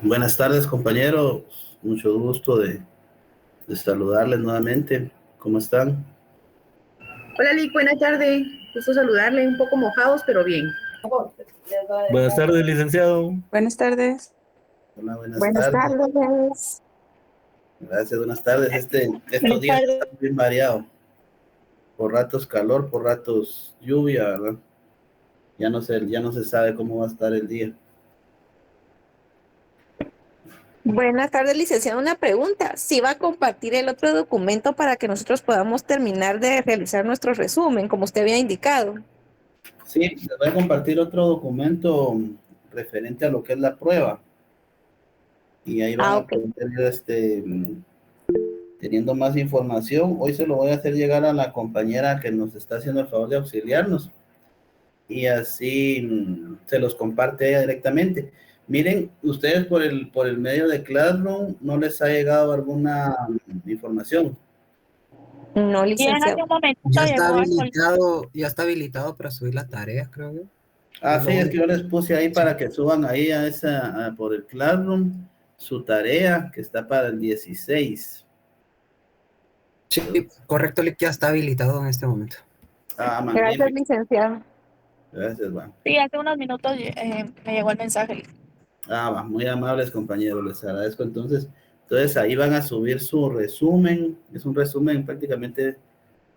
Buenas tardes, compañeros. Mucho gusto de saludarles nuevamente. ¿Cómo están? Hola, Lick, buena tarde. Gusto saludarle, un poco mojados, pero bien. Buenas tardes, licenciado. Buenas tardes. Hola, buenas Buenas tardes. tardes. Gracias, buenas tardes. Estos Buenas días tardes. están bien variados. Por ratos calor, por ratos lluvia, ¿verdad? Ya no se sabe cómo va a estar el día. Buenas tardes, licenciado. Una pregunta. ¿Si va a compartir el otro documento para que nosotros podamos terminar de realizar nuestro resumen, como usted había indicado? Sí, les voy a compartir otro documento referente a lo que es la prueba. Y ahí van a Ok. poder teniendo más información. Hoy se lo voy a hacer llegar a la compañera que nos está haciendo el favor de auxiliarnos y así se los comparte ella directamente. Miren, ustedes por el medio de Classroom, ¿no les ha llegado alguna información? No, licenciado. Ya está habilitado para subir la tarea, creo yo. Ah, Es sí, lo es que yo único. les puse ahí para que suban ahí por el Classroom su tarea que está para el 16. Sí, correcto, ya está habilitado en este momento. Ah, Gracias, magnífico. licenciado. Gracias, va. Sí, hace unos minutos me llegó el mensaje. Ah, va, muy amables compañeros, les agradezco entonces. Entonces ahí van a subir su resumen, es un resumen prácticamente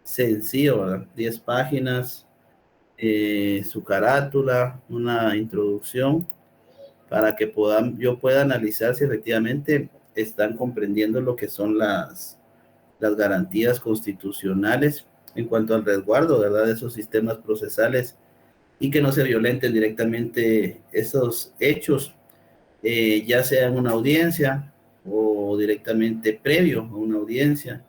sencillo, ¿verdad? 10 páginas, su carátula, una introducción, para que yo pueda analizar si efectivamente están comprendiendo lo que son las garantías constitucionales en cuanto al resguardo, ¿verdad? De esos sistemas procesales y que no se violenten directamente esos hechos, ya sea en una audiencia o directamente previo a una audiencia,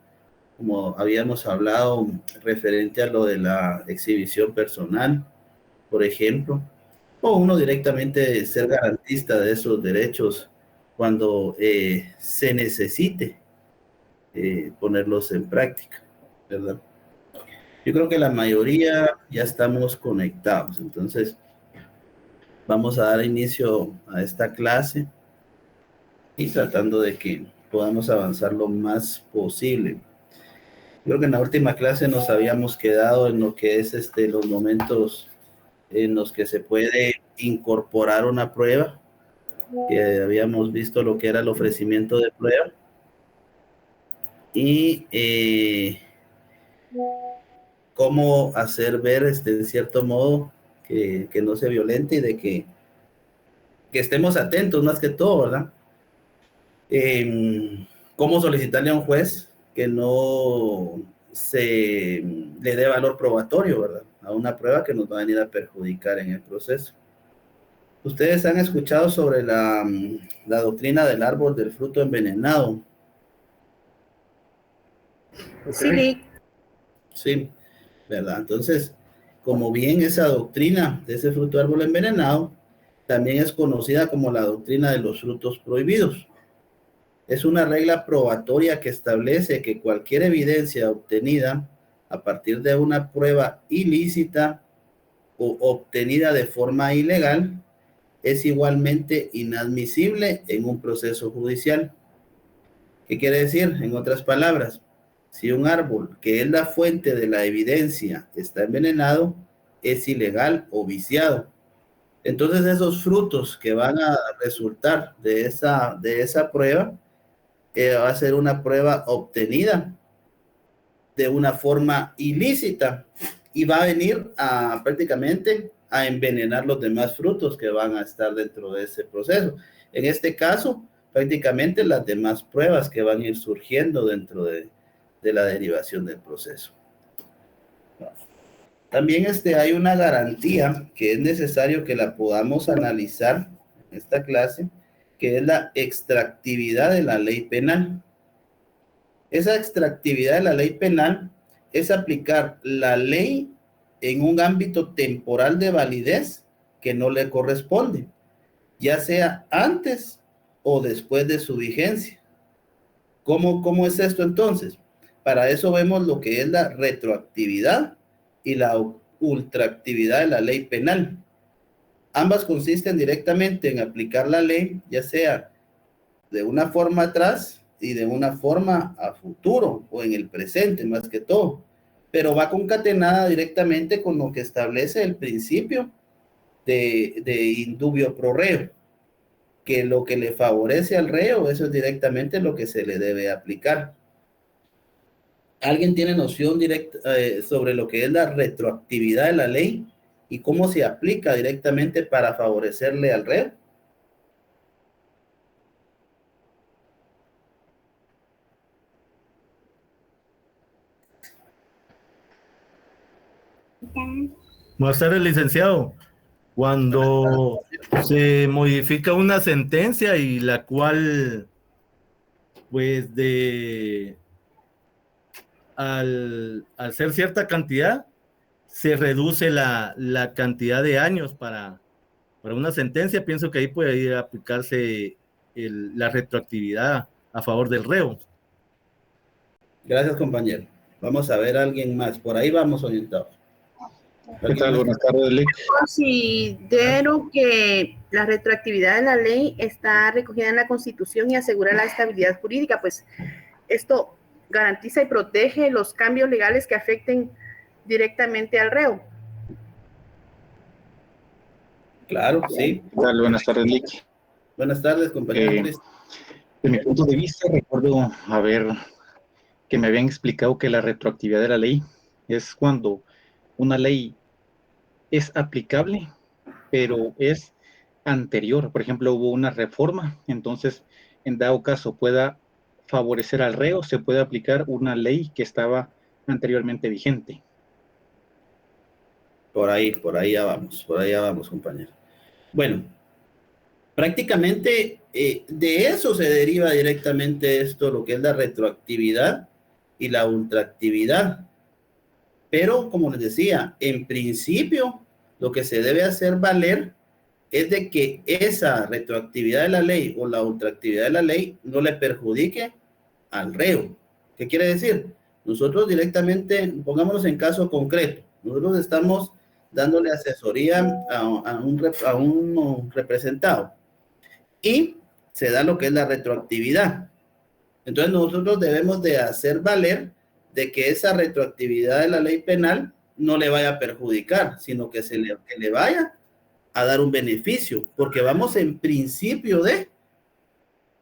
como habíamos hablado referente a lo de la exhibición personal, por ejemplo, o uno directamente ser garantista de esos derechos cuando se necesite ponerlos en práctica, ¿verdad? Yo creo que la mayoría ya estamos conectados, entonces vamos a dar inicio a esta clase y tratando de que podamos avanzar lo más posible. Creo que en la última clase nos habíamos quedado en lo que es los momentos en los que se puede incorporar una prueba, que habíamos visto lo que era el ofrecimiento de prueba y cómo hacer ver en cierto modo que no se violente y de que estemos atentos más que todo, ¿verdad? Cómo solicitarle a un juez que no se le dé valor probatorio, ¿verdad? A una prueba que nos va a venir a perjudicar en el proceso. Ustedes han escuchado sobre la doctrina del árbol del fruto envenenado. Sí, Lick. Sí, ¿verdad? Entonces, como bien esa doctrina de ese fruto de árbol envenenado también es conocida como la doctrina de los frutos prohibidos. Es una regla probatoria que establece que cualquier evidencia obtenida a partir de una prueba ilícita o obtenida de forma ilegal es igualmente inadmisible en un proceso judicial. ¿Qué quiere decir? En otras palabras, si un árbol que es la fuente de la evidencia está envenenado, es ilegal o viciado. Entonces esos frutos que van a resultar de esa prueba, va a ser una prueba obtenida de una forma ilícita y va a venir a prácticamente a envenenar los demás frutos que van a estar dentro de ese proceso. En este caso, prácticamente las demás pruebas que van a ir surgiendo dentro de la derivación del proceso. También hay una garantía que es necesario que la podamos analizar en esta clase, que es la extractividad de la ley penal. Esa extractividad de la ley penal es aplicar la ley en un ámbito temporal de validez que no le corresponde, ya sea antes o después de su vigencia. ¿Cómo es esto entonces? Para eso vemos lo que es la retroactividad y la ultraactividad de la ley penal. Ambas consisten directamente en aplicar la ley, ya sea de una forma atrás y de una forma a futuro o en el presente más que todo, pero va concatenada directamente con lo que establece el principio de indubio pro reo, que lo que le favorece al reo, eso es directamente lo que se le debe aplicar. ¿Alguien tiene noción directa sobre lo que es la retroactividad de la ley y cómo se aplica directamente para favorecerle al reo? Buenas tardes, licenciado. Cuando se modifica una sentencia y la cual, pues, al ser cierta cantidad, se reduce la cantidad de años para una sentencia, pienso que ahí puede ir a aplicarse la retroactividad a favor del reo. Gracias, compañero. Vamos a ver a alguien más. Por ahí vamos orientados. ¿Qué tal? Buenas tardes, Lick. Considero que la retroactividad de la ley está recogida en la Constitución y asegura la estabilidad jurídica, pues esto garantiza y protege los cambios legales que afecten directamente al reo. Claro, sí. ¿Qué tal? Buenas tardes, Lick. Buenas tardes, compañero. De mi punto de vista, recuerdo que me habían explicado que la retroactividad de la ley es cuando una ley es aplicable, pero es anterior. Por ejemplo, hubo una reforma, entonces, en dado caso pueda favorecer al reo, se puede aplicar una ley que estaba anteriormente vigente. Por ahí ya vamos, compañero. Bueno, prácticamente de eso se deriva directamente esto, lo que es la retroactividad y la ultraactividad. Pero, como les decía, en principio, lo que se debe hacer valer es de que esa retroactividad de la ley o la ultraactividad de la ley no le perjudique al reo. ¿Qué quiere decir? Nosotros directamente, pongámonos en caso concreto, nosotros estamos dándole asesoría a un representado y se da lo que es la retroactividad. Entonces nosotros debemos de hacer valer de que esa retroactividad de la ley penal no le vaya a perjudicar, sino que que le vaya a dar un beneficio, porque vamos en principio de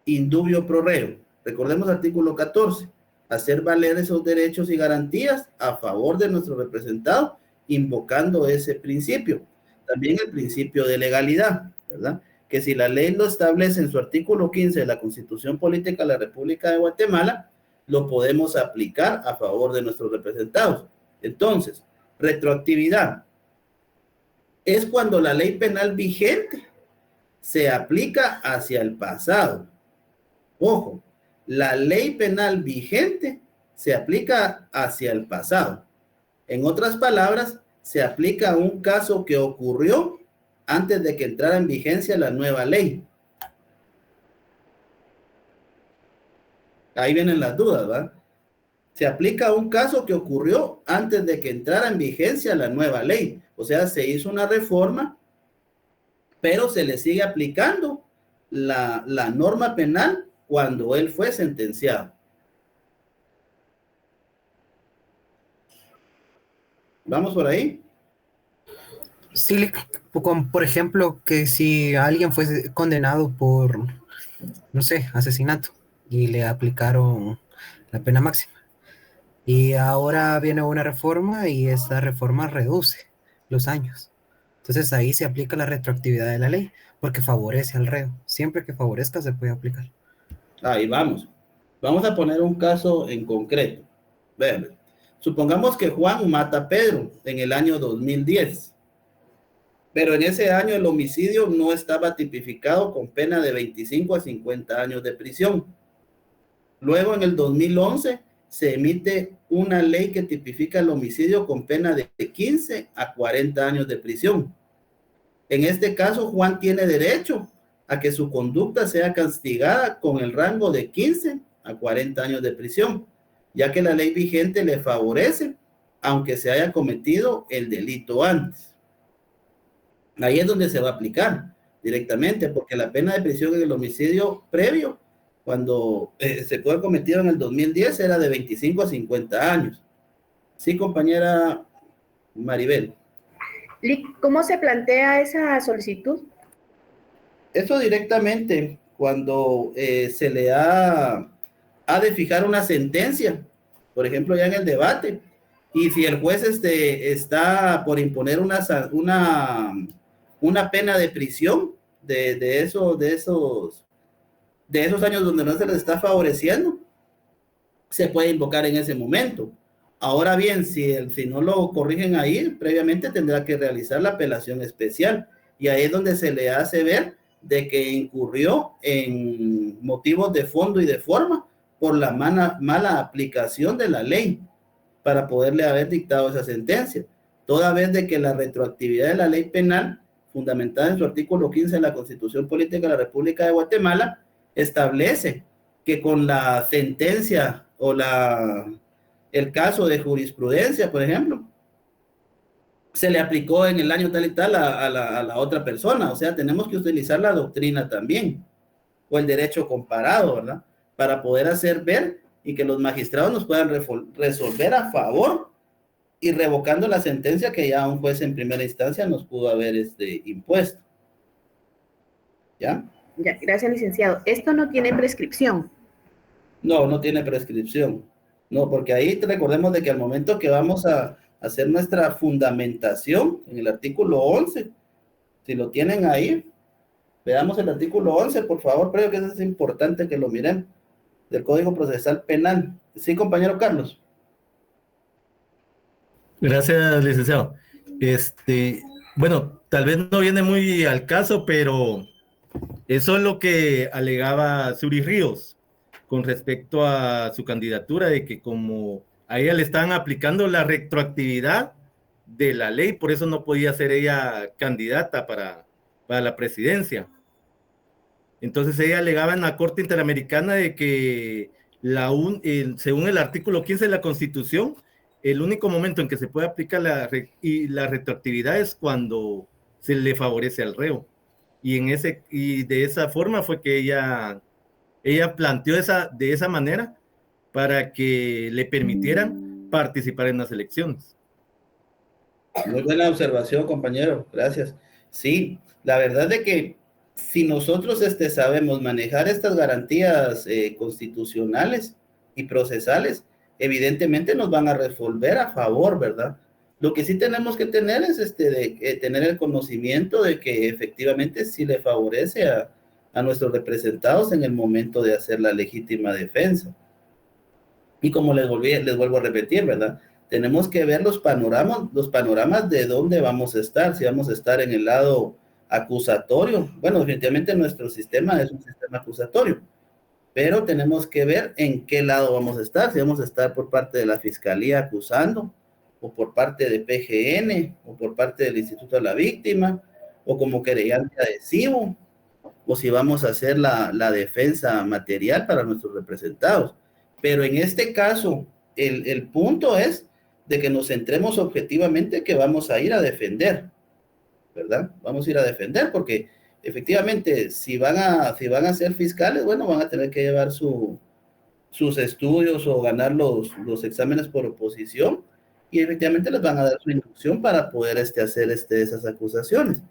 indubio pro reo. Recordemos artículo 14, hacer valer esos derechos y garantías a favor de nuestro representado, invocando ese principio. También el principio de legalidad, ¿verdad? Que si la ley lo establece en su artículo 15 de la Constitución Política de la República de Guatemala, lo podemos aplicar a favor de nuestros representados. Entonces, retroactividad es cuando la ley penal vigente se aplica hacia el pasado. Ojo, la ley penal vigente se aplica hacia el pasado. En otras palabras, se aplica a un caso que ocurrió antes de que entrara en vigencia la nueva ley. Ahí vienen las dudas, ¿verdad? Se aplica a un caso que ocurrió antes de que entrara en vigencia la nueva ley. O sea, se hizo una reforma, pero se le sigue aplicando la norma penal cuando él fue sentenciado. ¿Vamos por ahí? Sí, por ejemplo, que si alguien fue condenado por, no sé, asesinato y le aplicaron la pena máxima. Y ahora viene una reforma y esta reforma reduce los años. Entonces ahí se aplica la retroactividad de la ley porque favorece al reo. Siempre que favorezca se puede aplicar. Ahí vamos. Vamos a poner un caso en concreto. Vean, supongamos que Juan mata a Pedro en el año 2010. Pero en ese año el homicidio no estaba tipificado con pena de 25 a 50 años de prisión. Luego en el 2011 se emite una ley que tipifica el homicidio con pena de 15 a 40 años de prisión. En este caso, Juan tiene derecho a que su conducta sea castigada con el rango de 15 a 40 años de prisión, ya que la ley vigente le favorece, aunque se haya cometido el delito antes. Ahí es donde se va a aplicar directamente, porque la pena de prisión en el homicidio previo, cuando se fue cometido en el 2010, era de 25 a 50 años. Sí, compañera Maribel. ¿Cómo se plantea esa solicitud? Eso directamente, cuando se le ha de fijar una sentencia, por ejemplo, ya en el debate, y si el juez está por imponer una pena de prisión de esos años donde no se les está favoreciendo, se puede invocar en ese momento. Ahora bien, si no lo corrigen ahí, previamente tendrá que realizar la apelación especial, y ahí es donde se le hace ver de que incurrió en motivos de fondo y de forma por la mala aplicación de la ley para poderle haber dictado esa sentencia, toda vez de que la retroactividad de la ley penal, fundamentada en su artículo 15 de la Constitución Política de la República de Guatemala, establece que con la sentencia o el caso de jurisprudencia, por ejemplo, se le aplicó en el año tal y tal a la otra persona. O sea, tenemos que utilizar la doctrina también, o el derecho comparado, ¿verdad? Para poder hacer ver y que los magistrados nos puedan resolver a favor y revocando la sentencia que ya un juez en primera instancia nos pudo haber impuesto. ¿Ya? Ya, gracias, licenciado. ¿Esto no tiene prescripción? No, no tiene prescripción. No, porque ahí recordemos de que al momento que vamos a hacer nuestra fundamentación en el artículo 11, si lo tienen ahí, veamos el artículo 11, por favor, creo que eso es importante que lo miren, del Código Procesal Penal. Sí, compañero Carlos. Gracias, licenciado. Bueno, tal vez no viene muy al caso, pero eso es lo que alegaba Suri Ríos con respecto a su candidatura, de que como a ella le estaban aplicando la retroactividad de la ley, por eso no podía ser ella candidata para la presidencia. Entonces ella alegaba en la Corte Interamericana de que según el artículo 15 de la Constitución, el único momento en que se puede aplicar la retroactividad es cuando se le favorece al reo. Y de esa forma fue que ella planteó de esa manera para que le permitieran participar en las elecciones. Muy buena observación, compañero. Gracias. Sí, la verdad de que si nosotros sabemos manejar estas garantías constitucionales y procesales, evidentemente nos van a resolver a favor, ¿verdad? Lo que sí tenemos que tener es tener el conocimiento de que efectivamente sí le favorece a nuestros representados en el momento de hacer la legítima defensa. Y como les vuelvo a repetir, ¿verdad? Tenemos que ver los panoramas de dónde vamos a estar, si vamos a estar en el lado acusatorio. Bueno, definitivamente nuestro sistema es un sistema acusatorio, pero tenemos que ver en qué lado vamos a estar, si vamos a estar por parte de la fiscalía acusando o por parte de PGN, o por parte del Instituto de la Víctima, o como querellante adhesivo, o si vamos a hacer la defensa material para nuestros representados. Pero en este caso, el punto es de que nos centremos objetivamente que vamos a ir a defender, ¿verdad? Vamos a ir a defender porque efectivamente si van a ser fiscales, bueno, van a tener que llevar sus estudios o ganar los exámenes por oposición y efectivamente les van a dar su inducción para poder hacer esas acusaciones.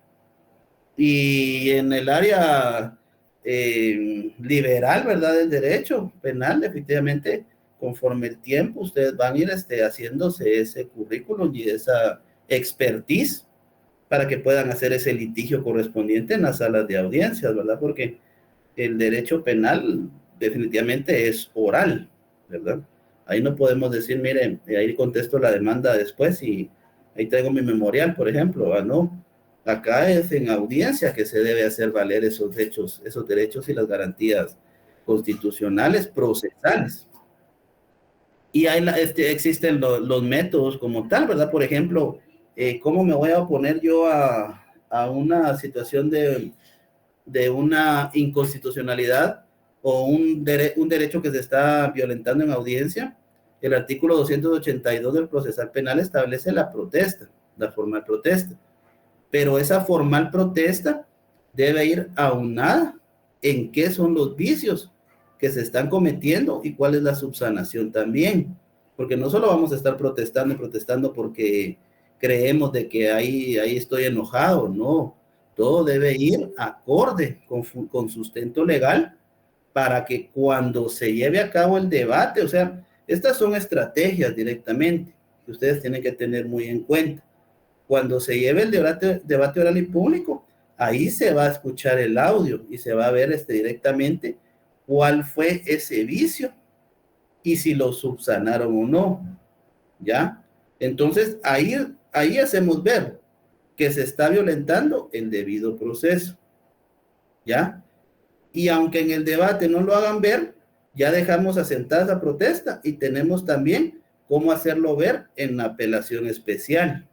Y en el área liberal, ¿verdad? Del derecho penal, efectivamente, conforme el tiempo, ustedes van a ir haciéndose ese currículum y esa expertise para que puedan hacer ese litigio correspondiente en las salas de audiencias, ¿verdad? Porque el derecho penal definitivamente es oral, ¿verdad? Ahí no podemos decir, miren, ahí contesto la demanda después y ahí traigo mi memorial, por ejemplo, no. Acá es en audiencia que se debe hacer valer esos derechos y las garantías constitucionales procesales. Y ahí existen los métodos como tal, ¿verdad? Por ejemplo, ¿cómo me voy a oponer yo a una situación de una inconstitucionalidad o un derecho que se está violentando en audiencia? El artículo 282 del procesal penal establece la protesta, la formal protesta. Pero esa formal protesta debe ir aunada en qué son los vicios que se están cometiendo y cuál es la subsanación también. Porque no solo vamos a estar protestando y protestando porque creemos de que ahí estoy enojado, no. Todo debe ir acorde con sustento legal para que cuando se lleve a cabo el debate, o sea, estas son estrategias directamente que ustedes tienen que tener muy en cuenta. Cuando se lleve el debate oral y público, ahí se va a escuchar el audio y se va a ver directamente cuál fue ese vicio y si lo subsanaron o no, ¿ya? Entonces, ahí hacemos ver que se está violentando el debido proceso, ¿ya? Y aunque en el debate no lo hagan ver, ya dejamos asentada esa protesta y tenemos también cómo hacerlo ver en la apelación especial,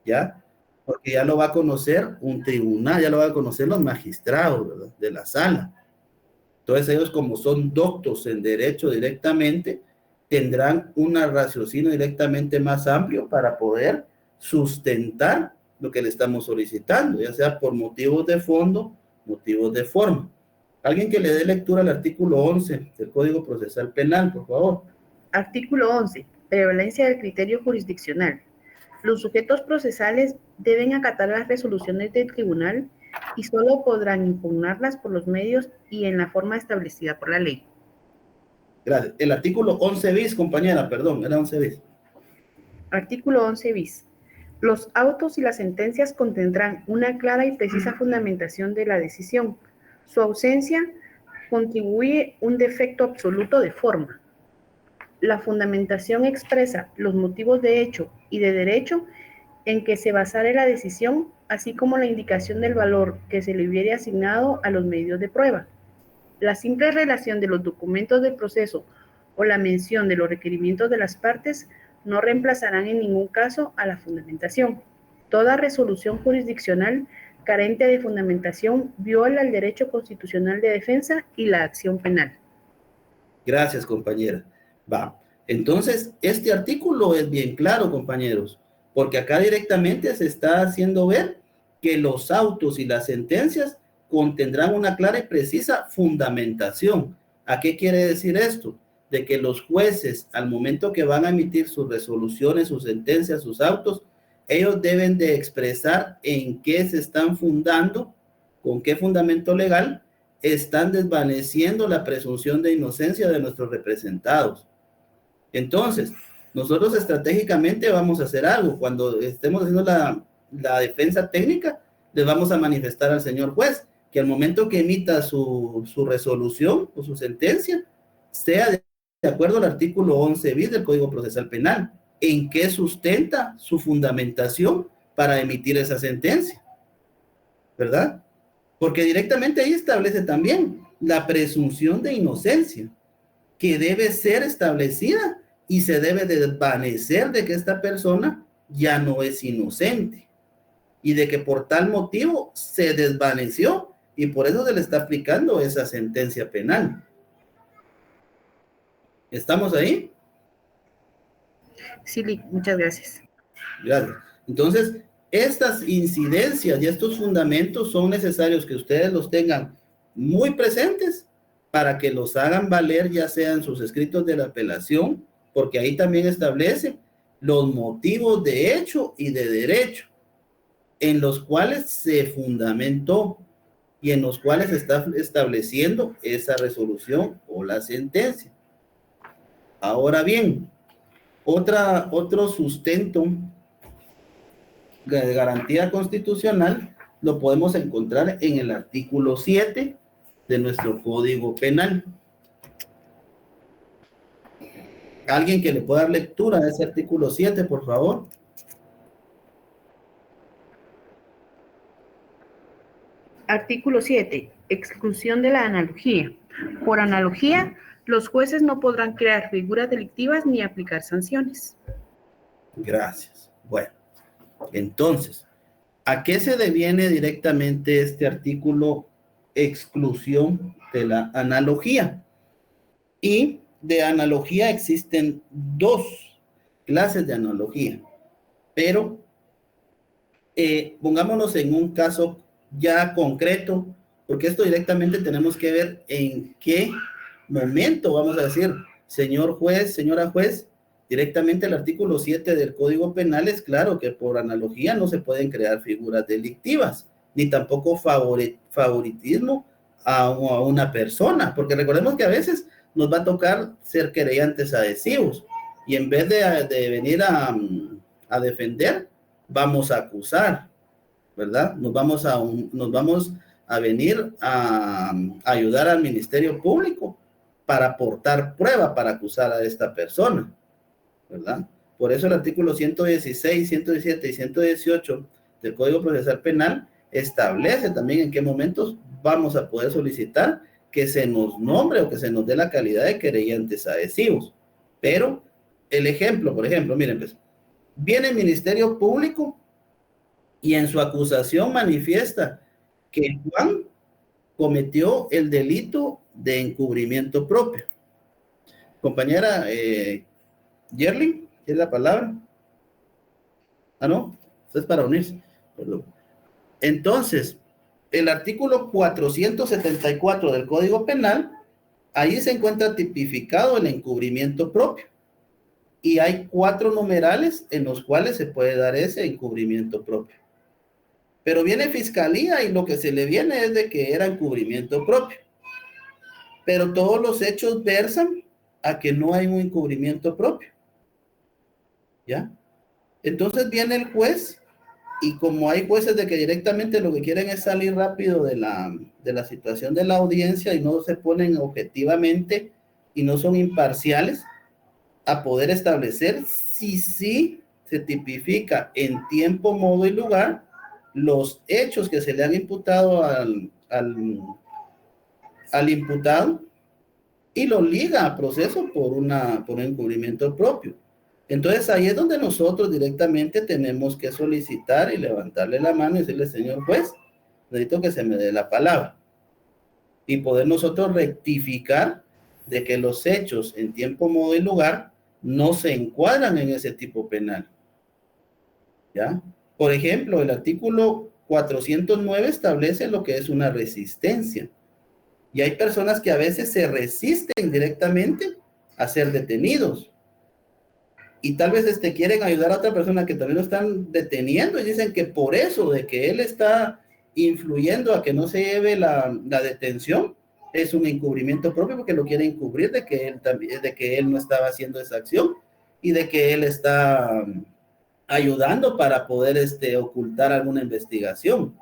¿ya? Porque ya lo va a conocer un tribunal, ya lo van a conocer los magistrados, ¿verdad? De la sala. Entonces ellos, como son doctos en derecho directamente, tendrán un raciocinio directamente más amplio para poder sustentar lo que le estamos solicitando, ya sea por motivos de fondo, motivos de forma. Alguien que le dé lectura al artículo 11 del Código Procesal Penal, por favor. Artículo 11. Prevalencia del criterio jurisdiccional. Los sujetos procesales deben acatar las resoluciones del tribunal y solo podrán impugnarlas por los medios y en la forma establecida por la ley. Gracias. El artículo 11 bis, compañera, perdón, era 11 bis. Artículo 11 bis. Los autos y las sentencias contendrán una clara y precisa fundamentación de la decisión. Su ausencia contribuye un defecto absoluto de forma. La fundamentación expresa los motivos de hecho y de derecho en que se basare la decisión, así como la indicación del valor que se le hubiere asignado a los medios de prueba. La simple relación de los documentos del proceso o la mención de los requerimientos de las partes no reemplazarán en ningún caso a la fundamentación. Toda resolución jurisdiccional carente de fundamentación viola el derecho constitucional de defensa y la acción penal. Gracias, compañera. Va. Entonces, este artículo es bien claro, compañeros, porque acá directamente se está haciendo ver que los autos y las sentencias contendrán una clara y precisa fundamentación. ¿A qué quiere decir esto? De que los jueces, al momento que van a emitir sus resoluciones, sus sentencias, sus autos, ellos deben de expresar en qué se están fundando, con qué fundamento legal están desvaneciendo la presunción de inocencia de nuestros representados. Entonces, nosotros estratégicamente vamos a hacer algo. Cuando estemos haciendo la defensa técnica, les vamos a manifestar al señor juez que al momento que emita su resolución o su sentencia, sea de acuerdo al artículo 11 bis del Código Procesal Penal, en qué sustenta su fundamentación para emitir esa sentencia, ¿verdad? Porque directamente ahí establece también la presunción de inocencia, que debe ser establecida y se debe desvanecer de que esta persona ya no es inocente y de que por tal motivo se desvaneció y por eso se le está aplicando esa sentencia penal. ¿Estamos ahí? Sí, muchas gracias. Gracias. Entonces, estas incidencias y estos fundamentos son necesarios que ustedes los tengan muy presentes para que los hagan valer, ya sean sus escritos de la apelación, porque ahí también establece los motivos de hecho y de derecho en los cuales se fundamentó y en los cuales está estableciendo esa resolución o la sentencia. Ahora bien, otro sustento de garantía constitucional lo podemos encontrar en el artículo 7 de nuestro Código Penal. ¿Alguien que le pueda dar lectura a ese artículo 7, por favor? Artículo 7. Exclusión de la analogía. Por analogía, los jueces no podrán crear figuras delictivas ni aplicar sanciones. Gracias. Bueno, entonces, ¿a qué se deviene directamente este artículo exclusión de la analogía? Y de analogía existen dos clases de analogía, pero pongámonos en un caso ya concreto, porque esto directamente tenemos que ver en qué momento, vamos a decir, señor juez, señora juez, directamente el artículo 7 del Código Penal es claro que por analogía no se pueden crear figuras delictivas, ni tampoco favoritismo a una persona, porque recordemos que a veces nos va a tocar ser querellantes adhesivos, y en vez de venir a defender, vamos a acusar, ¿verdad? Nos vamos a venir a ayudar al Ministerio Público para aportar prueba para acusar a esta persona, ¿verdad? Por eso el artículo 116, 117 y 118 del Código Procesal Penal establece también en qué momentos vamos a poder solicitar que se nos nombre o que se nos dé la calidad de querellantes adhesivos. Pero el ejemplo, por ejemplo, miren, pues, viene el Ministerio Público y en su acusación manifiesta que Juan cometió el delito de encubrimiento propio. Compañera Yerlin, ¿tiene la palabra? Ah, no, esto es para unirse. Perdón. Entonces, el artículo 474 del Código Penal, ahí se encuentra tipificado el encubrimiento propio. Y hay 4 numerales en los cuales se puede dar ese encubrimiento propio. Pero viene Fiscalía y lo que se le viene es de que era encubrimiento propio. Pero todos los hechos versan a que no hay un encubrimiento propio. ¿Ya? Entonces viene el juez y como hay jueces de que directamente lo que quieren es salir rápido de la situación de la audiencia y no se ponen objetivamente y no son imparciales a poder establecer si sí se tipifica en tiempo, modo y lugar los hechos que se le han imputado al imputado y lo liga a proceso por un encubrimiento propio. Entonces ahí es donde nosotros directamente tenemos que solicitar y levantarle la mano y decirle, señor juez, necesito que se me dé la palabra. Y poder nosotros rectificar de que los hechos en tiempo, modo y lugar no se encuadran en ese tipo penal. ¿Ya? Por ejemplo, el artículo 409 establece lo que es una resistencia. Y hay personas que a veces se resisten directamente a ser detenidos. Y tal vez quieren ayudar a otra persona que también lo están deteniendo y dicen que por eso, de que él está influyendo a que no se lleve la detención, es un encubrimiento propio porque lo quiere encubrir de que él no estaba haciendo esa acción y de que él está ayudando para poder ocultar alguna investigación.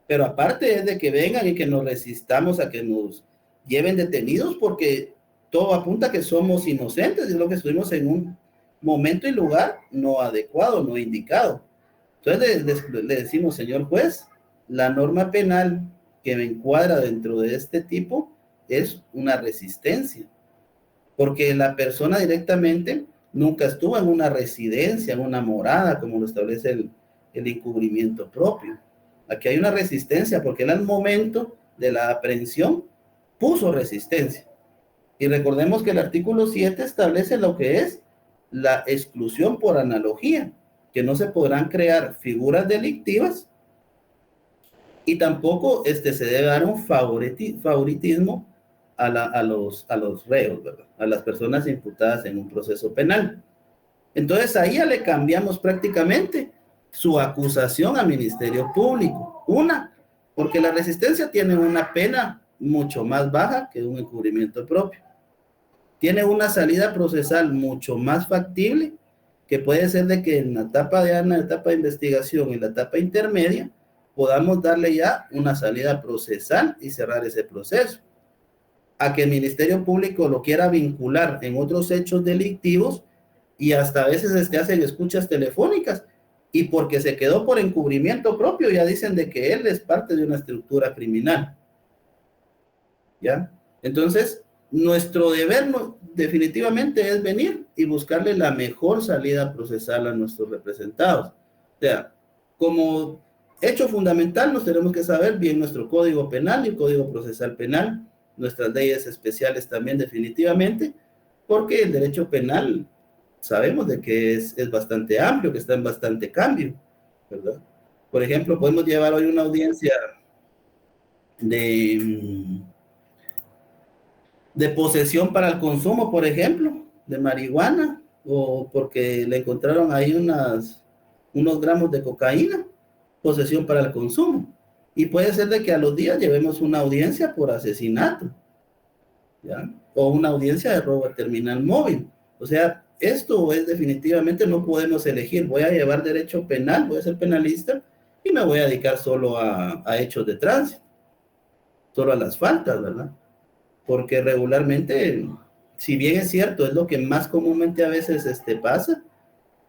Pero aparte es de que vengan y que nos resistamos a que nos lleven detenidos porque todo apunta a que somos inocentes y lo que estuvimos en un momento y lugar no adecuado, no indicado. Entonces le decimos, señor juez, la norma penal que me encuadra dentro de este tipo es una resistencia. porque la persona directamente nunca estuvo en una residencia, en una morada, como lo establece el encubrimiento propio. Aquí hay una resistencia, porque él al momento de la aprehensión puso resistencia. Y recordemos que el artículo 7 establece lo que es la exclusión por analogía, que no se podrán crear figuras delictivas y tampoco se debe dar un favoritismo a los reos, ¿verdad? A las personas imputadas en un proceso penal. Entonces ahí ya le cambiamos prácticamente su acusación al Ministerio Público. Una, porque la resistencia tiene una pena mucho más baja que un encubrimiento propio. Tiene una salida procesal mucho más factible, que puede ser de que en la etapa de investigación y la etapa intermedia podamos darle ya una salida procesal y cerrar ese proceso. A que el Ministerio Público lo quiera vincular en otros hechos delictivos y hasta a veces hacen escuchas telefónicas y porque se quedó por encubrimiento propio ya dicen de que él es parte de una estructura criminal. ¿Ya? Entonces, nuestro deber definitivamente es venir y buscarle la mejor salida procesal a nuestros representados. O sea, como hecho fundamental nos tenemos que saber bien nuestro Código Penal y el Código Procesal Penal, nuestras leyes especiales también definitivamente, porque el derecho penal sabemos de que es bastante amplio, que está en bastante cambio, ¿verdad? Por ejemplo, podemos llevar hoy una audiencia de posesión para el consumo, por ejemplo, de marihuana, o porque le encontraron ahí unos gramos de cocaína, posesión para el consumo. Y puede ser de que a los días llevemos una audiencia por asesinato, ¿ya? O una audiencia de robo a terminal móvil. O sea, esto es definitivamente, no podemos elegir, voy a llevar derecho penal, voy a ser penalista y me voy a dedicar solo a hechos de tránsito, solo a las faltas, ¿verdad? Porque regularmente, si bien es cierto, es lo que más comúnmente a veces pasa,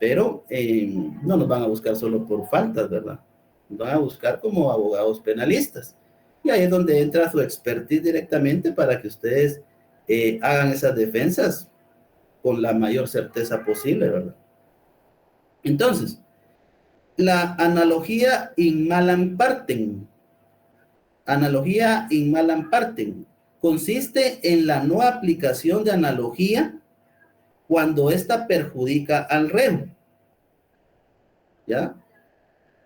pero no nos van a buscar solo por faltas, ¿verdad? Nos van a buscar como abogados penalistas. Y ahí es donde entra su expertise directamente para que ustedes hagan esas defensas con la mayor certeza posible, ¿verdad? Entonces, la analogía in malam partem. Analogía in malam partem consiste en la no aplicación de analogía cuando ésta perjudica al reo. ¿Ya?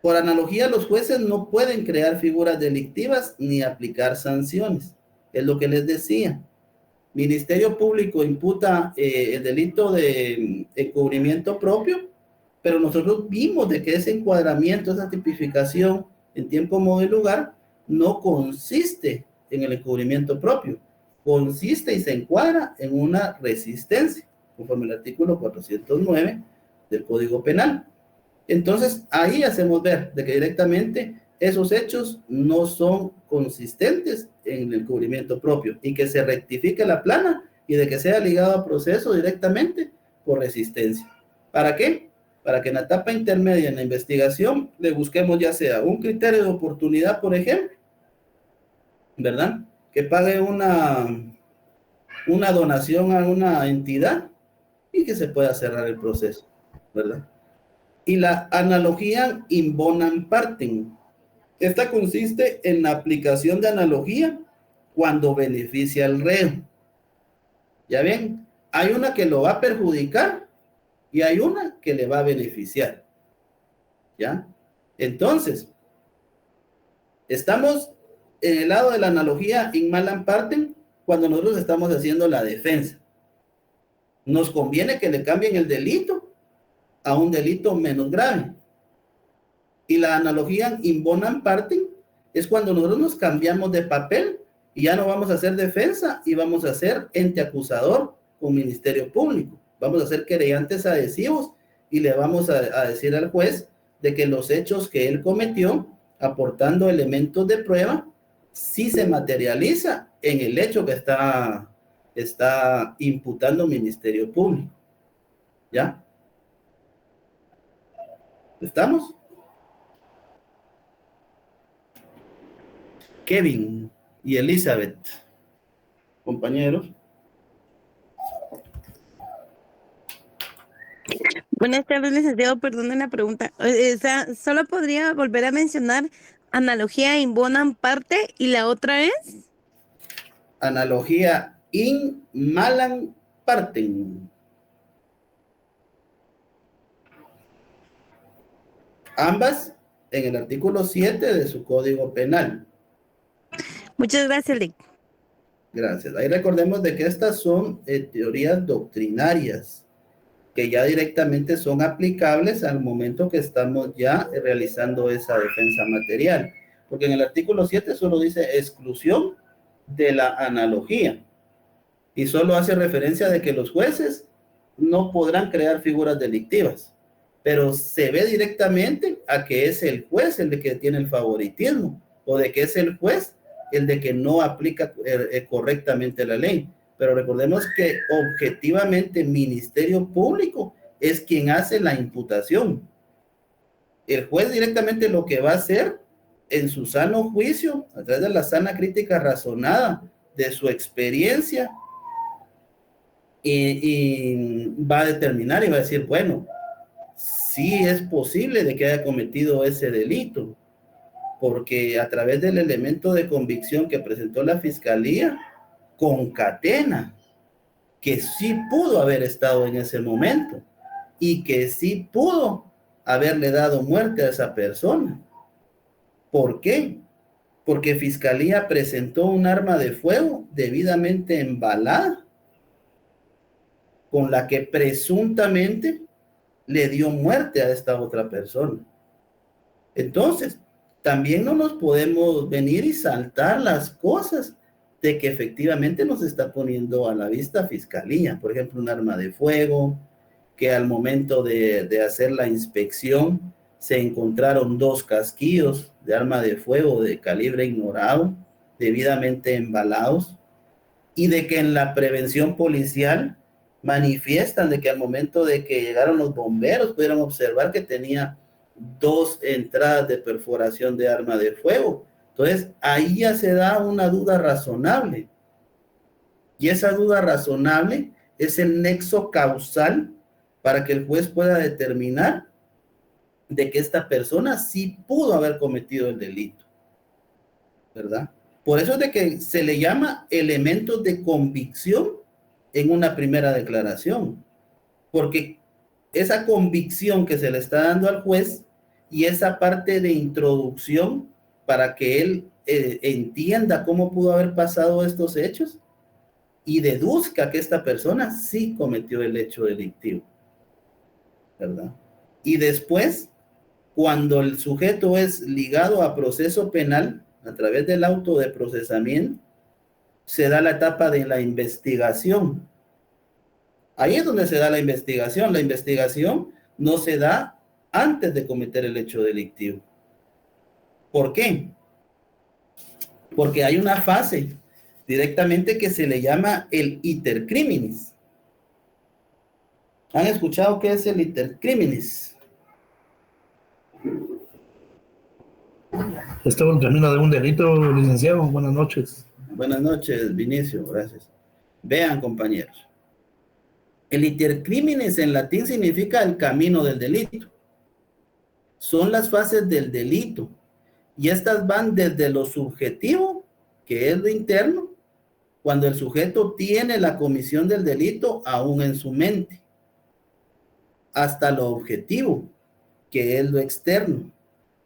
Por analogía, los jueces no pueden crear figuras delictivas ni aplicar sanciones. Es lo que les decía. Ministerio Público imputa el delito de encubrimiento propio, pero nosotros vimos de que ese encuadramiento, esa tipificación en tiempo, modo y lugar, no consiste en el encubrimiento propio, consiste y se encuadra en una resistencia, conforme al artículo 409 del Código Penal. Entonces, ahí hacemos ver de que directamente esos hechos no son consistentes en el encubrimiento propio y que se rectifique la plana y de que sea ligado a proceso directamente por resistencia. ¿Para qué? Para que en la etapa intermedia en la investigación le busquemos ya sea un criterio de oportunidad, por ejemplo, ¿verdad? Que pague una donación a una entidad y que se pueda cerrar el proceso, ¿verdad? Y la analogía in bonam partem. Esta consiste en la aplicación de analogía cuando beneficia al reo. Ya ven, hay una que lo va a perjudicar y hay una que le va a beneficiar. ¿Ya? Entonces, estamos en el lado de la analogía in malam partem cuando nosotros estamos haciendo la defensa. Nos conviene que le cambien el delito a un delito menos grave. Y la analogía in bonam partem es cuando nosotros nos cambiamos de papel y ya no vamos a hacer defensa y vamos a ser ente acusador con Ministerio Público. Vamos a ser querellantes adhesivos y le vamos a decir al juez de que los hechos que él cometió, aportando elementos de prueba, sí se materializa en el hecho que está imputando Ministerio Público. ¿Ya? ¿Estamos? Kevin y Elizabeth, compañeros. Buenas tardes, licenciado. Perdone la pregunta. O sea, solo podría volver a mencionar analogía in bonam parte y la otra es. Analogía in malam partem. Ambas en el artículo 7 de su Código Penal. Muchas gracias, Lic. Gracias. Ahí recordemos de que estas son teorías doctrinarias que ya directamente son aplicables al momento que estamos ya realizando esa defensa material. Porque en el artículo 7 solo dice exclusión de la analogía y solo hace referencia de que los jueces no podrán crear figuras delictivas, pero se ve directamente a que es el juez el de que tiene el favoritismo o de que es el juez el de que no aplica correctamente la ley. Pero recordemos que objetivamente el Ministerio Público es quien hace la imputación. El juez directamente lo que va a hacer en su sano juicio, a través de la sana crítica razonada de su experiencia, y va a determinar y va a decir, bueno, sí es posible de que haya cometido ese delito, porque a través del elemento de convicción que presentó la Fiscalía, concatena que sí pudo haber estado en ese momento y que sí pudo haberle dado muerte a esa persona. ¿Por qué? Porque Fiscalía presentó un arma de fuego debidamente embalada con la que presuntamente le dio muerte a esta otra persona. Entonces, también no nos podemos venir y saltar las cosas de que efectivamente nos está poniendo a la vista Fiscalía. Por ejemplo, un arma de fuego, que al momento de hacer la inspección se encontraron 2 casquillos de arma de fuego de calibre ignorado, debidamente embalados, y de que en la prevención policial manifiestan de que al momento de que llegaron los bomberos pudieron observar que tenía 2 entradas de perforación de arma de fuego. Entonces, ahí ya se da una duda razonable. Y esa duda razonable es el nexo causal para que el juez pueda determinar de que esta persona sí pudo haber cometido el delito, ¿verdad? Por eso es de que se le llama elementos de convicción en una primera declaración, porque esa convicción que se le está dando al juez y esa parte de introducción para que él entienda cómo pudo haber pasado estos hechos y deduzca que esta persona sí cometió el hecho delictivo, ¿verdad? Y después, cuando el sujeto es ligado a proceso penal a través del auto de procesamiento, se da la etapa de la investigación. Ahí es donde se da la investigación. La investigación no se da antes de cometer el hecho delictivo. ¿Por qué? Porque hay una fase directamente que se le llama el iter criminis. ¿Han escuchado qué es el iter criminis? Estaba en camino de un delito, licenciado. Buenas noches. Buenas noches, Vinicio, gracias. Vean, compañeros. El iter criminis en latín significa el camino del delito. Son las fases del delito. Y estas van desde lo subjetivo, que es lo interno, cuando el sujeto tiene la comisión del delito aún en su mente, hasta lo objetivo, que es lo externo,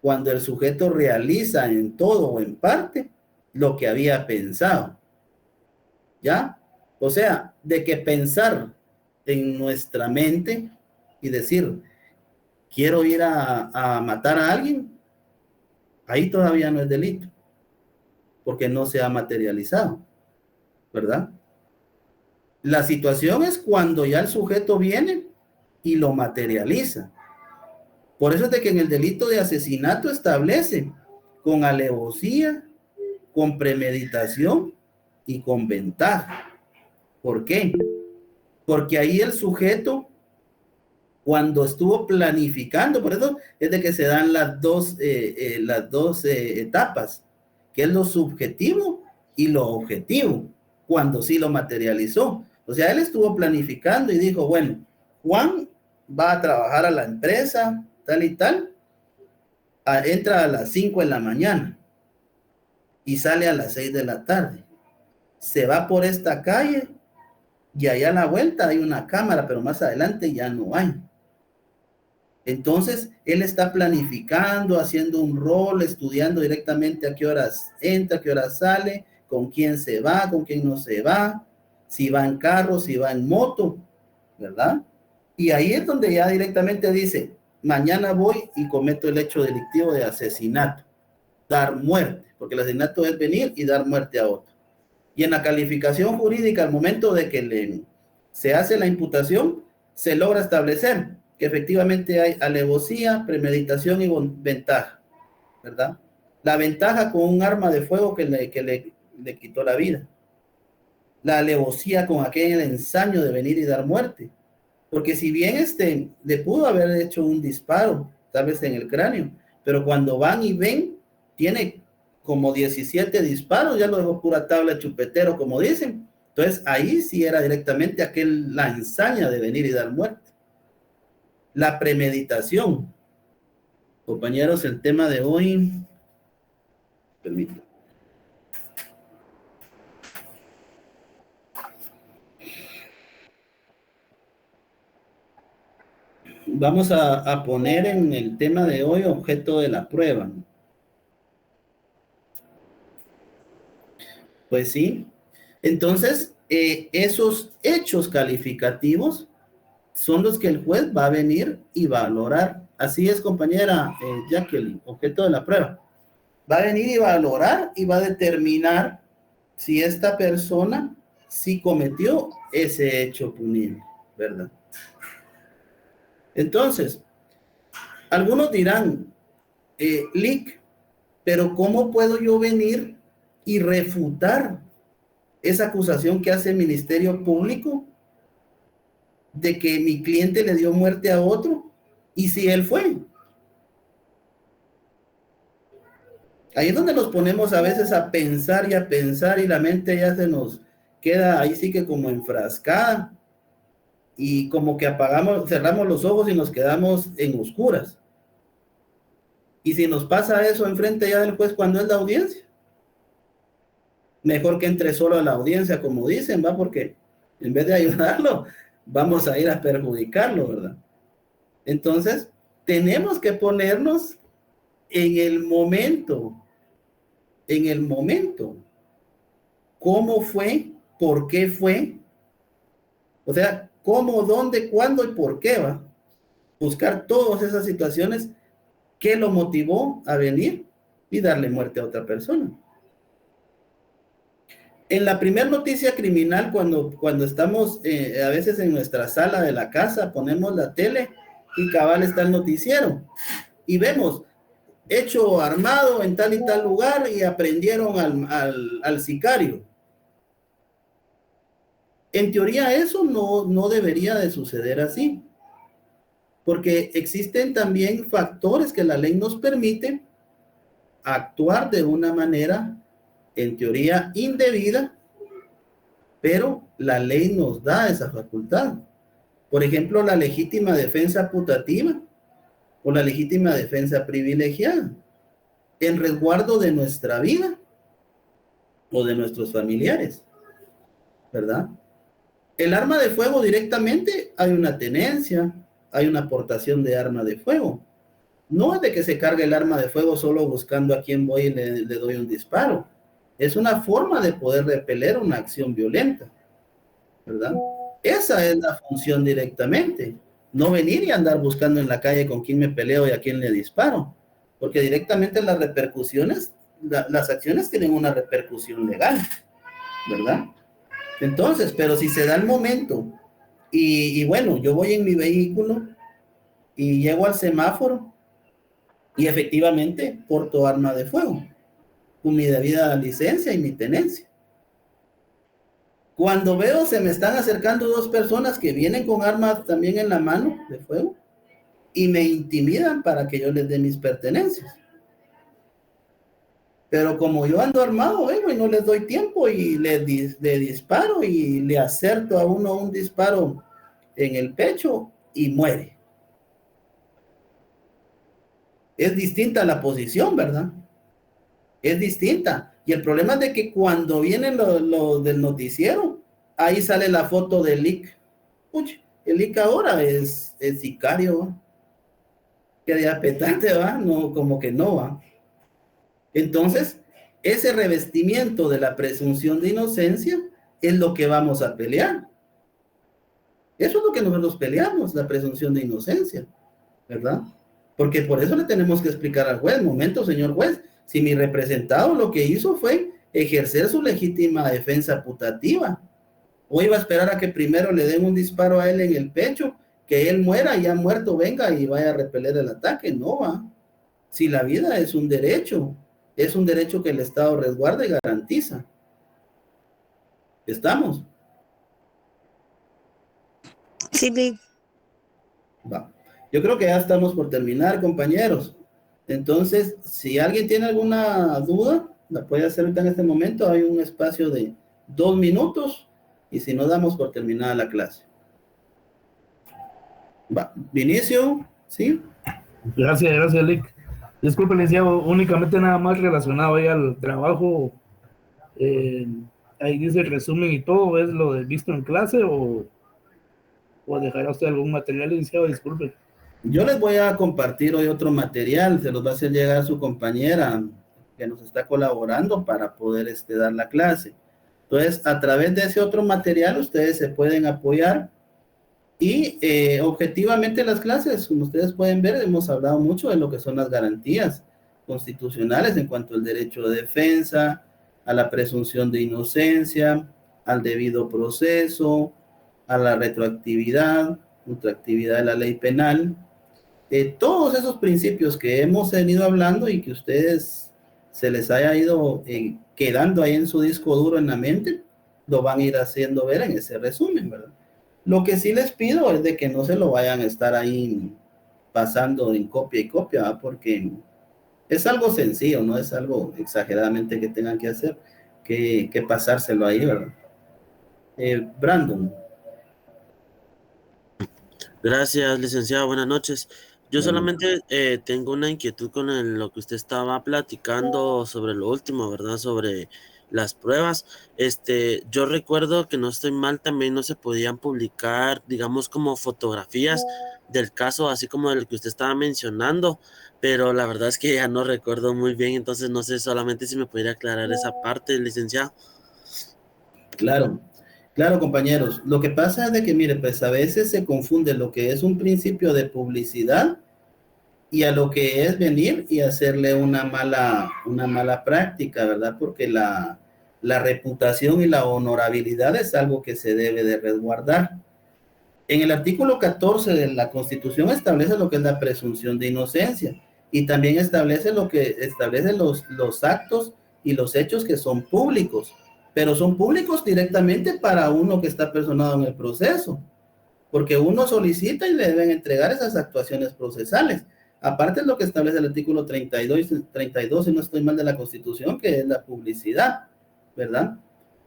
cuando el sujeto realiza en todo o en parte lo que había pensado. ¿Ya? O sea, de que pensar en nuestra mente y decir, quiero ir a matar a alguien, ahí todavía no es delito, porque no se ha materializado, ¿verdad? La situación es cuando ya el sujeto viene y lo materializa. Por eso es de que en el delito de asesinato establece con alevosía, con premeditación y con ventaja. ¿Por qué? Porque ahí el sujeto, cuando estuvo planificando, por eso es de que se dan las dos etapas, que es lo subjetivo y lo objetivo, cuando sí lo materializó. O sea, él estuvo planificando y dijo, bueno, Juan va a trabajar a la empresa, tal y tal, entra a las 5 de la mañana y sale a las 6 de la tarde. Se va por esta calle y allá a la vuelta hay una cámara, pero más adelante ya no hay. Entonces, él está planificando, haciendo un rol, estudiando directamente a qué horas entra, a qué horas sale, con quién se va, con quién no se va, si va en carro, si va en moto, ¿verdad? Y ahí es donde ya directamente dice, mañana voy y cometo el hecho delictivo de asesinato, dar muerte, porque el asesinato es venir y dar muerte a otro. Y en la calificación jurídica, al momento de que se hace la imputación, se logra establecer que efectivamente hay alevosía, premeditación y ventaja, ¿verdad? La ventaja con un arma de fuego que le quitó la vida. La alevosía con aquel ensaño de venir y dar muerte. Porque si bien le pudo haber hecho un disparo, tal vez en el cráneo, pero cuando van y ven, tiene como 17 disparos, ya lo dejó pura tabla chupetero, como dicen. Entonces ahí sí era directamente la ensaña de venir y dar muerte. La premeditación. Compañeros, el tema de hoy. Permítanme. Vamos a poner en el tema de hoy objeto de la prueba. Pues sí. Entonces, esos hechos calificativos son los que el juez va a venir y valorar. Así es, compañera Jacqueline, objeto de la prueba. Va a venir y valorar y va a determinar si esta persona sí cometió ese hecho punible, ¿verdad? Entonces, algunos dirán, Lick, pero ¿cómo puedo yo venir y refutar esa acusación que hace el Ministerio Público de que mi cliente le dio muerte a otro? ¿Y si él fue? Ahí es donde nos ponemos a veces a pensar y la mente ya se nos queda ahí sí que como enfrascada y como que cerramos los ojos y nos quedamos en oscuras. Y si nos pasa eso enfrente ya del juez cuando es la audiencia, mejor que entre solo a la audiencia, como dicen, ¿va? Porque en vez de ayudarlo, vamos a ir a perjudicarlo, ¿verdad? Entonces, tenemos que ponernos en el momento. ¿Cómo fue? ¿Por qué fue? O sea, ¿cómo, dónde, cuándo y por qué, va? Buscar todas esas situaciones que lo motivó a venir y darle muerte a otra persona. En la primera noticia criminal, cuando estamos a veces en nuestra sala de la casa, ponemos la tele y cabal está el noticiero y vemos hecho armado en tal y tal lugar y aprendieron al sicario. En teoría eso no debería de suceder así, porque existen también factores que la ley nos permite actuar de una manera en teoría indebida, pero la ley nos da esa facultad. Por ejemplo, la legítima defensa putativa o la legítima defensa privilegiada en resguardo de nuestra vida o de nuestros familiares, ¿verdad? El arma de fuego directamente hay una tenencia, hay una aportación de arma de fuego. No es de que se cargue el arma de fuego solo buscando a quién voy y le doy un disparo. Es una forma de poder repeler una acción violenta, ¿verdad? Esa es la función directamente. No venir y andar buscando en la calle con quién me peleo y a quién le disparo. Porque directamente las repercusiones, las acciones tienen una repercusión legal, ¿verdad? Entonces, pero si se da el momento y bueno, yo voy en mi vehículo y llego al semáforo y efectivamente porto arma de fuego con mi debida licencia y mi tenencia. Cuando veo se me están acercando dos personas que vienen con armas también en la mano de fuego y me intimidan para que yo les dé mis pertenencias. Pero como yo ando armado, vengo y no les doy tiempo y le disparo y le acerto a uno un disparo en el pecho y muere. es distinta la posición, ¿verdad? Es distinta. Y el problema es de que cuando vienen lo del noticiero, ahí sale la foto del IC. Uy, el IC ahora es sicario, ¿va? Que de apetante, ¿va? No, como que no, ¿va? Entonces, ese revestimiento de la presunción de inocencia es lo que vamos a pelear. Eso es lo que nosotros peleamos, la presunción de inocencia, ¿verdad? Porque por eso le tenemos que explicar al juez, momento, señor juez, si mi representado lo que hizo fue ejercer su legítima defensa putativa, o iba a esperar a que primero le den un disparo a él en el pecho, que él muera y ya muerto venga y vaya a repeler el ataque, no va. Si la vida es un derecho que el Estado resguarda y garantiza. ¿Estamos? Sí. Va. Yo creo que ya estamos por terminar, compañeros. Entonces, si alguien tiene alguna duda, la puede hacer ahorita en este momento. Hay un espacio de 2 minutos y si no, damos por terminada la clase. Va. Vinicio, ¿sí? Gracias, Lick. Disculpe, licenciado, únicamente nada más relacionado ahí al trabajo. Ahí dice el resumen y todo, ¿es lo de visto en clase o dejará usted algún material, licenciado? Disculpe. Yo les voy a compartir hoy otro material, se los va a hacer llegar a su compañera que nos está colaborando para poder dar la clase. Entonces, a través de ese otro material, ustedes se pueden apoyar y objetivamente las clases, como ustedes pueden ver, hemos hablado mucho de lo que son las garantías constitucionales en cuanto al derecho de defensa, a la presunción de inocencia, al debido proceso, a la retroactividad, ultraactividad de la ley penal. Todos esos principios que hemos venido hablando y que ustedes se les haya ido quedando ahí en su disco duro en la mente, lo van a ir haciendo ver en ese resumen, ¿verdad? Lo que sí les pido es de que no se lo vayan a estar ahí pasando en copia y copia, ¿verdad? Porque es algo sencillo, no es algo exageradamente que tengan que hacer, que pasárselo ahí, ¿verdad? Brandon. Gracias, licenciado. Buenas noches. Yo solamente tengo una inquietud con lo que usted estaba platicando sobre lo último, ¿verdad? Sobre las pruebas. Yo recuerdo que no estoy mal, también no se podían publicar, digamos, como fotografías del caso, así como del que usted estaba mencionando, pero la verdad es que ya no recuerdo muy bien, entonces no sé solamente si me pudiera aclarar esa parte, licenciado. Claro, compañeros. Lo que pasa es de que, mire, pues a veces se confunde lo que es un principio de publicidad y a lo que es venir y hacerle una mala práctica, ¿verdad? Porque la reputación y la honorabilidad es algo que se debe de resguardar. En el artículo 14 de la Constitución establece lo que es la presunción de inocencia y también establece los actos y los hechos que son públicos, pero son públicos directamente para uno que está personado en el proceso, porque uno solicita y le deben entregar esas actuaciones procesales. Aparte es lo que establece el artículo 32, si no estoy mal, de la Constitución, que es la publicidad, ¿verdad?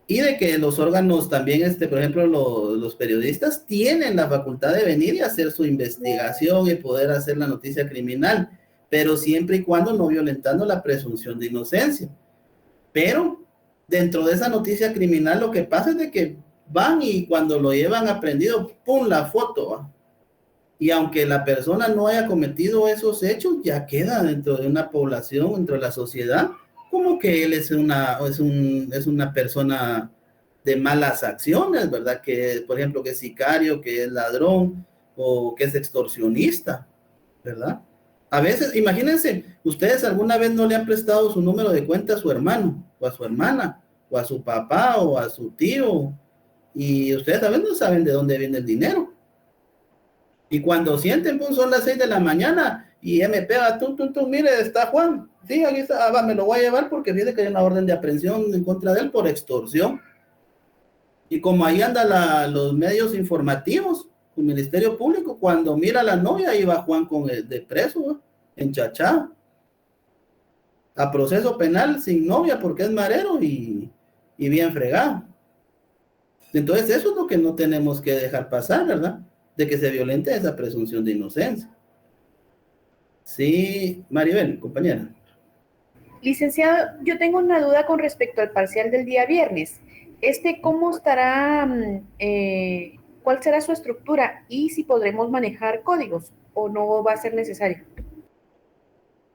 Y de que los órganos también, por ejemplo, los periodistas tienen la facultad de venir y hacer su investigación y poder hacer la noticia criminal, pero siempre y cuando no violentando la presunción de inocencia. Pero dentro de esa noticia criminal lo que pasa es de que van y cuando lo llevan aprendido, ¡pum!, la foto, ¿va? Y aunque la persona no haya cometido esos hechos, ya queda dentro de una población, dentro de la sociedad, como que él es una persona de malas acciones, ¿verdad? Que, por ejemplo, que es sicario, que es ladrón, o que es extorsionista, ¿verdad? A veces, imagínense, ustedes alguna vez no le han prestado su número de cuenta a su hermano, o a su hermana, o a su papá, o a su tío, y ustedes a veces no saben de dónde viene el dinero. Y cuando sienten, pues son las 6 de la mañana, y me pega, mire, está Juan, sí, aquí está, me lo voy a llevar porque fíjate que hay una orden de aprehensión en contra de él por extorsión. Y como ahí andan los medios informativos, el Ministerio Público, cuando mira a la novia, ahí va Juan de preso, enchachado, a proceso penal sin novia porque es marero y bien fregado. Entonces eso es lo que no tenemos que dejar pasar, ¿verdad? De que se violente esa presunción de inocencia. Sí, Maribel, compañera. Licenciado, yo tengo una duda con respecto al parcial del día viernes. ¿Cómo estará, cuál será su estructura y si podremos manejar códigos o no va a ser necesario?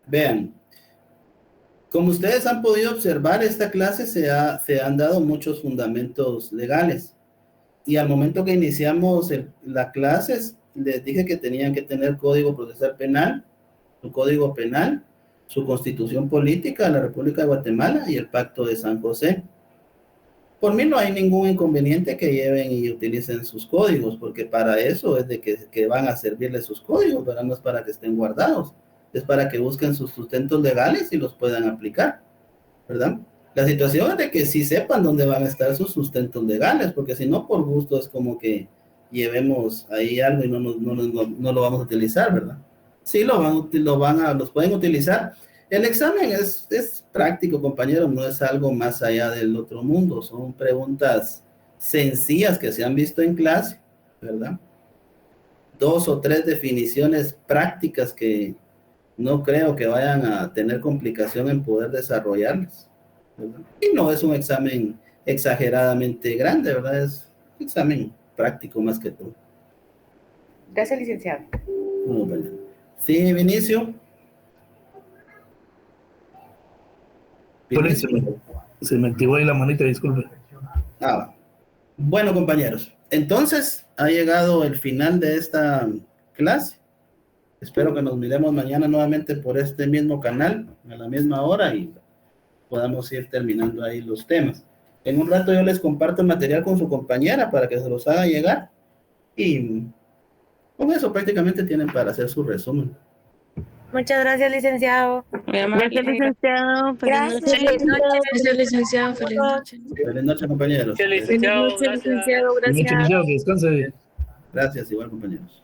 Vean, como ustedes han podido observar, esta clase se han dado muchos fundamentos legales. Y al momento que iniciamos las clases, les dije que tenían que tener código procesal penal, su código penal, su constitución política de la República de Guatemala y el Pacto de San José. Por mí no hay ningún inconveniente que lleven y utilicen sus códigos, porque para eso es de que van a servirles sus códigos, ¿verdad? No es para que estén guardados, es para que busquen sus sustentos legales y los puedan aplicar, ¿verdad? La situación es de que sí sepan dónde van a estar sus sustentos legales, porque si no, por gusto es como que llevemos ahí algo y no lo vamos a utilizar, ¿verdad? Sí, los pueden utilizar. El examen es práctico, compañeros, no es algo más allá del otro mundo. Son preguntas sencillas que se han visto en clase, ¿verdad? 2 o 3 definiciones prácticas que no creo que vayan a tener complicación en poder desarrollarlas, ¿verdad? Y no es un examen exageradamente grande, ¿verdad? Es un examen práctico más que todo. Gracias, licenciado. Bueno. Sí, Vinicio. Se me activó ahí la manita, disculpe. Bueno, compañeros, entonces ha llegado el final de esta clase. Espero que nos miremos mañana nuevamente por este mismo canal, a la misma hora, y podamos ir terminando ahí los temas. En un rato yo les comparto el material con su compañera para que se los haga llegar, y con eso prácticamente tienen para hacer su resumen. Muchas gracias, licenciado. Gracias, licenciado. Gracias, licenciado. Feliz noche. Feliz noche, compañeros. Feliz noche, licenciado. Gracias. Descanse. Gracias, igual, compañeros.